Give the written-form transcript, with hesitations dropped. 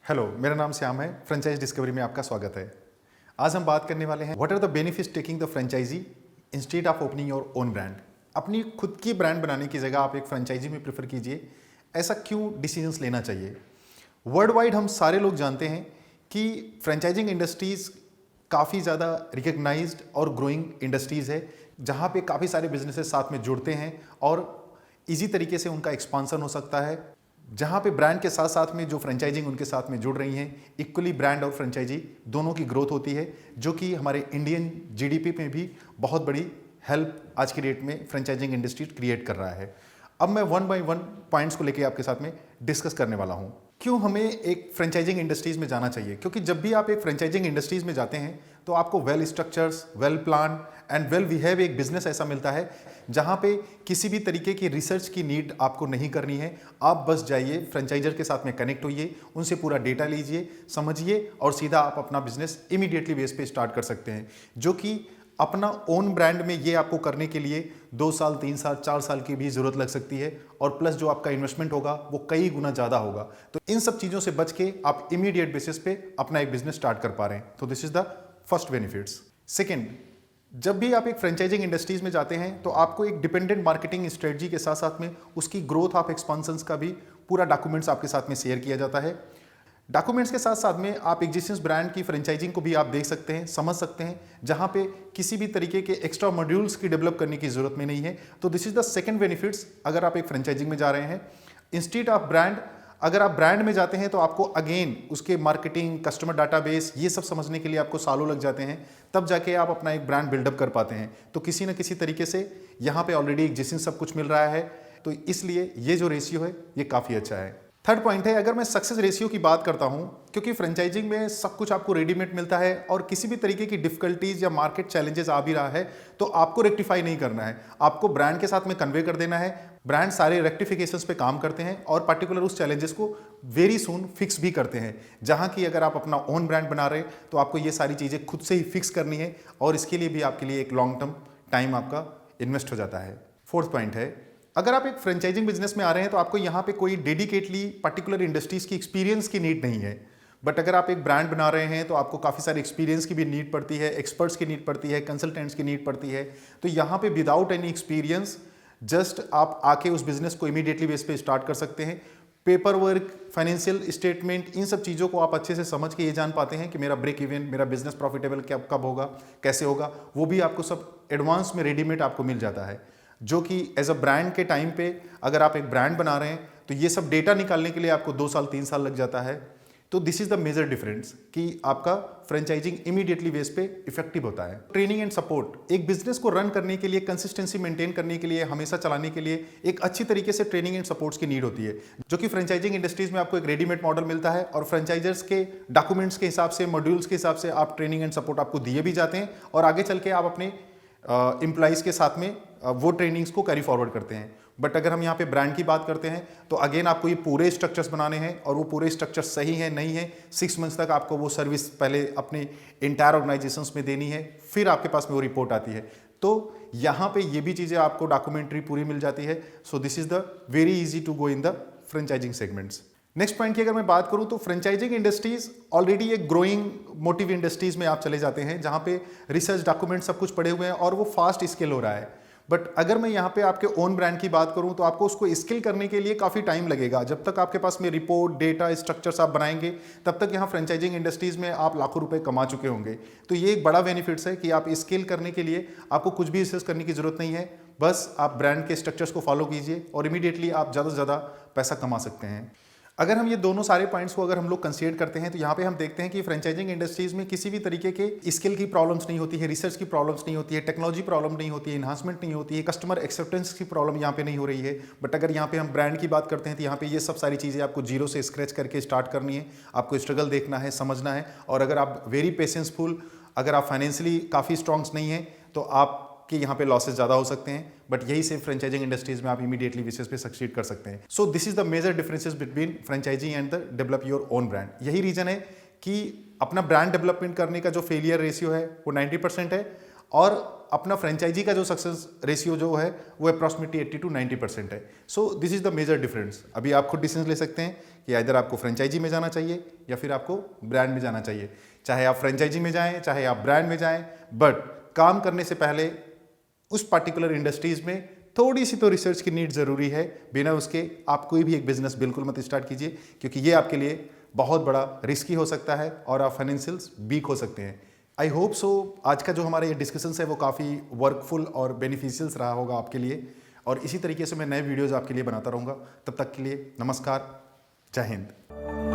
Hello, मेरा नाम श्याम है। फ्रेंचाइज डिस्कवरी में आपका स्वागत है। आज हम बात करने वाले हैं what are the benefits taking the franchisee instead of opening your own brand. अपनी खुद की ब्रांड बनाने की जगह आप एक फ्रेंचाइजी में प्रेफर कीजिए। ऐसा क्यों डिसीजंस लेना चाहिए? वर्ल्ड वाइड हम सारे लोग जानते हैं कि फ्रेंचाइजिंग इंडस्ट्रीज़ काफ़ी ज़्यादा रिकग्नाइज्ड और ग्रोइंग इंडस्ट्रीज़ है, जहाँ पे काफ़ी सारे बिजनेसेस साथ में जुड़ते हैं और इजी तरीके से उनका एक्सपांसन हो सकता है। जहाँ पे ब्रांड के साथ साथ में जो फ्रेंचाइजिंग उनके साथ में जुड़ रही हैं, इक्वली ब्रांड और फ्रेंचाइजी दोनों की ग्रोथ होती है, जो कि हमारे इंडियन जीडीपी में भी बहुत बड़ी हेल्प आज की डेट में फ्रेंचाइजिंग इंडस्ट्री क्रिएट कर रहा है। अब मैं वन बाय वन पॉइंट्स को लेके आपके साथ में डिस्कस करने वाला हूँ। क्यों हमें एक फ्रेंचाइजिंग इंडस्ट्रीज में जाना चाहिए? क्योंकि जब भी आप एक फ्रेंचाइजिंग इंडस्ट्रीज में जाते हैं तो आपको well structures, well plan and well behave एक बिजनेस ऐसा मिलता है जहाँ पे किसी भी तरीके की रिसर्च की नीड आपको नहीं करनी है। आप बस जाइए, फ्रेंचाइजर के साथ में कनेक्ट होइए, उनसे पूरा डेटा लीजिए, समझिए और सीधा आप अपना बिजनेस इमीडिएटली बेस पे स्टार्ट कर सकते हैं। जो कि अपना ओन ब्रांड में ये आपको करने के लिए 2 साल, 3 साल, 4 साल की भी जरूरत लग सकती है और प्लस जो आपका इन्वेस्टमेंट होगा वो कई गुना ज़्यादा होगा। तो इन सब चीज़ों से बच के आप इमीडिएट बेसिस पे अपना एक बिजनेस स्टार्ट कर पा रहे हैं। तो this is the first benefits. Second, जब भी आप एक फ्रेंचाइजिंग इंडस्ट्रीज में जाते हैं तो आपको एक डिपेंडेंट मार्केटिंग स्ट्रेटजी के साथ साथ में उसकी ग्रोथ ऑफ एक्सपांसन्स का भी पूरा डॉक्यूमेंट्स आपके साथ में शेयर किया जाता है। डॉक्यूमेंट्स के साथ साथ में आप एग्जिस्टिंग ब्रांड की फ्रेंचाइजिंग को भी आप देख सकते हैं, समझ सकते हैं, जहां पे किसी भी तरीके के एक्स्ट्रा मॉड्यूल्स की डेवलप करने की जरूरत में नहीं है। तो this is the second benefits अगर आप एक फ्रेंचाइजिंग में जा रहे हैं। इंस्टीड ऑफ ब्रांड, अगर आप ब्रांड में जाते हैं तो आपको अगेन उसके मार्केटिंग, कस्टमर डाटाबेस, ये सब समझने के लिए आपको सालों लग जाते हैं, तब जाके आप अपना एक ब्रांड बिल्डअप कर पाते हैं। तो किसी न किसी तरीके से यहाँ पे ऑलरेडी एग्जिस्टिंग सब कुछ मिल रहा है, तो इसलिए ये जो रेशियो है ये काफ़ी अच्छा है। थर्ड पॉइंट है, अगर मैं सक्सेस रेशियो की बात करता हूं, क्योंकि फ्रेंचाइजिंग में सब कुछ आपको रेडीमेड मिलता है और किसी भी तरीके की डिफिकल्टीज या मार्केट चैलेंजेस आ भी रहा है तो आपको रेक्टिफाई नहीं करना है, आपको ब्रांड के साथ में कन्वे कर देना है। ब्रांड सारे रेक्टिफिकेशंस पे काम करते हैं और पर्टिकुलर उस चैलेंजेस को वेरी सून फिक्स भी करते हैं। जहां की अगर आप अपना ओन ब्रांड बना रहे हैं तो आपको ये सारी चीज़ें खुद से ही फिक्स करनी है और इसके लिए भी आपके लिए एक लॉन्ग टर्म टाइम आपका इन्वेस्ट हो जाता है। फोर्थ पॉइंट है, अगर आप एक फ्रेंचाइजिंग बिजनेस में आ रहे हैं तो आपको यहाँ पे कोई डेडिकेटली पर्टिकुलर इंडस्ट्रीज की एक्सपीरियंस की नीड नहीं है। बट अगर आप एक ब्रांड बना रहे हैं तो आपको काफ़ी सारे एक्सपीरियंस की भी नीड पड़ती है, एक्सपर्ट्स की नीड पड़ती है, कंसल्टेंट्स की नीड पड़ती है। तो यहाँ पे विदाउट एनी एक्सपीरियंस जस्ट आप आके उस बिजनेस को इमीडिएटली बेस पे स्टार्ट कर सकते हैं। पेपर वर्क, फाइनेंशियल स्टेटमेंट, इन सब चीज़ों को आप अच्छे से समझ के ये जान पाते हैं कि मेरा ब्रेक इवन, मेरा बिजनेस प्रॉफिटेबल कब होगा, कैसे होगा, वो भी आपको सब एडवांस में रेडीमेड आपको मिल जाता है। जो कि एज अ ब्रांड के टाइम पे अगर आप एक ब्रांड बना रहे हैं तो ये सब डेटा निकालने के लिए आपको 2 साल, 3 साल लग जाता है। तो this is the major difference कि आपका फ्रेंचाइजिंग इमीडिएटली बेस पे इफेक्टिव होता है। ट्रेनिंग एंड सपोर्ट, एक बिजनेस को रन करने के लिए, कंसिस्टेंसी मेंटेन करने के लिए, हमेशा चलाने के लिए एक अच्छी तरीके से ट्रेनिंग एंड सपोर्ट्स की नीड होती है, जो कि फ्रेंचाइजिंग इंडस्ट्रीज में आपको एक रेडीमेड मॉडल मिलता है और फ्रेंचाइजर्स के डॉक्यूमेंट्स के हिसाब से, मॉड्यूल्स के हिसाब से आप ट्रेनिंग एंड सपोर्ट आपको दिए भी जाते हैं और आगे चल के आप अपने एम्प्लॉइज़ के साथ में वो ट्रेनिंग्स को कैरी फॉरवर्ड करते हैं। बट अगर हम यहाँ पे ब्रांड की बात करते हैं तो अगेन आपको ये पूरे स्ट्रक्चर्स बनाने हैं और वो पूरे स्ट्रक्चर्स सही है नहीं है, 6 मंथ्स तक आपको वो सर्विस पहले अपने इंटायर ऑर्गेनाइजेशंस में देनी है, फिर आपके पास में वो रिपोर्ट आती है। तो यहाँ पे ये भी चीज़ें आपको डॉक्यूमेंट्री पूरी मिल जाती है। So this is the very easy to go in the franchising segments. Next point की अगर मैं बात करूं तो फ्रेंचाइजिंग इंडस्ट्रीज ऑलरेडी एक ग्रोइंग मोटिव इंडस्ट्रीज में आप चले जाते हैं, जहां पे रिसर्च, डॉक्यूमेंट सब कुछ पड़े हुए हैं और वो फास्ट स्केल हो रहा है। बट अगर मैं यहाँ पे आपके ओन ब्रांड की बात करूं तो आपको उसको स्केल करने के लिए काफ़ी टाइम लगेगा। जब तक आपके पास में रिपोर्ट, डेटा, स्ट्रक्चर्स आप बनाएंगे तब तक यहाँ फ्रेंचाइजिंग इंडस्ट्रीज में आप लाखों रुपए कमा चुके होंगे। तो ये एक बड़ा बेनिफिट्स है कि आप स्केल करने के लिए आपको कुछ भी रिसर्च करने की जरूरत नहीं है, बस आप ब्रांड के स्ट्रक्चर्स को फॉलो कीजिए और इमीडिएटली आप ज़्यादा से ज़्यादा पैसा कमा सकते हैं। अगर हम ये दोनों सारे पॉइंट्स को अगर हम लोग कंसीडर करते हैं तो यहाँ पे हम देखते हैं कि फ्रेंचाइजिंग इंडस्ट्रीज में किसी भी तरीके के स्किल की प्रॉब्लम्स नहीं होती है, रिसर्च की प्रॉब्लम्स नहीं होती है, टेक्नोलॉजी प्रॉब्लम नहीं होती है, इन्हांसमेंट नहीं होती है, कस्टमर एक्सेप्टेंस की प्रॉब्लम यहाँ पे नहीं हो रही है। बट अगर यहाँ पे हम ब्रांड की बात करते हैं तो यहाँ पे ये सब सारी चीज़ें आपको जीरो से स्क्रैच करके स्टार्ट करनी है, आपको स्ट्रगल देखना है, समझना है। और अगर आप वेरी पेशेंसफुल, अगर आप फाइनेंशियली काफ़ी स्ट्रॉन्ग्स नहीं है तो आप कि यहाँ पे लॉसेस ज़्यादा हो सकते हैं। बट यही सेम फ्रेंचाइजिंग इंडस्ट्रीज में आप इमीडिएटली बेसिस पे सक्सीड कर सकते हैं। So this is the major differences between franchising and the develop your own brand. यही रीजन है कि अपना ब्रांड डेवलपमेंट करने का जो फेलियर रेशियो है वो 90% है और अपना फ्रेंचाइजी का जो सक्सेस रेशियो जो है वो अप्रॉक्सिमेटली 80 to 90% है। So this is the major difference. अभी आप खुद डिसीजन ले सकते हैं कि इधर आपको फ्रेंचाइजी में जाना चाहिए या फिर आपको ब्रांड में जाना चाहिए। चाहे आप फ्रेंचाइजी में जाएं, चाहे आप ब्रांड में जाएं, बट काम करने से पहले उस पर्टिकुलर इंडस्ट्रीज में थोड़ी सी तो रिसर्च की नीड जरूरी है। बिना उसके आप कोई भी एक बिजनेस बिल्कुल मत स्टार्ट कीजिए, क्योंकि ये आपके लिए बहुत बड़ा रिस्की हो सकता है और आप फाइनेंशियल्स वीक हो सकते हैं। आई होप सो आज का जो हमारा ये डिस्कशन है वो काफ़ी वर्कफुल और बेनिफिशियल्स रहा होगा आपके लिए, और इसी तरीके से मैं नए वीडियोज़ आपके लिए बनाता रहूँगा। तब तक के लिए नमस्कार, जय हिंद।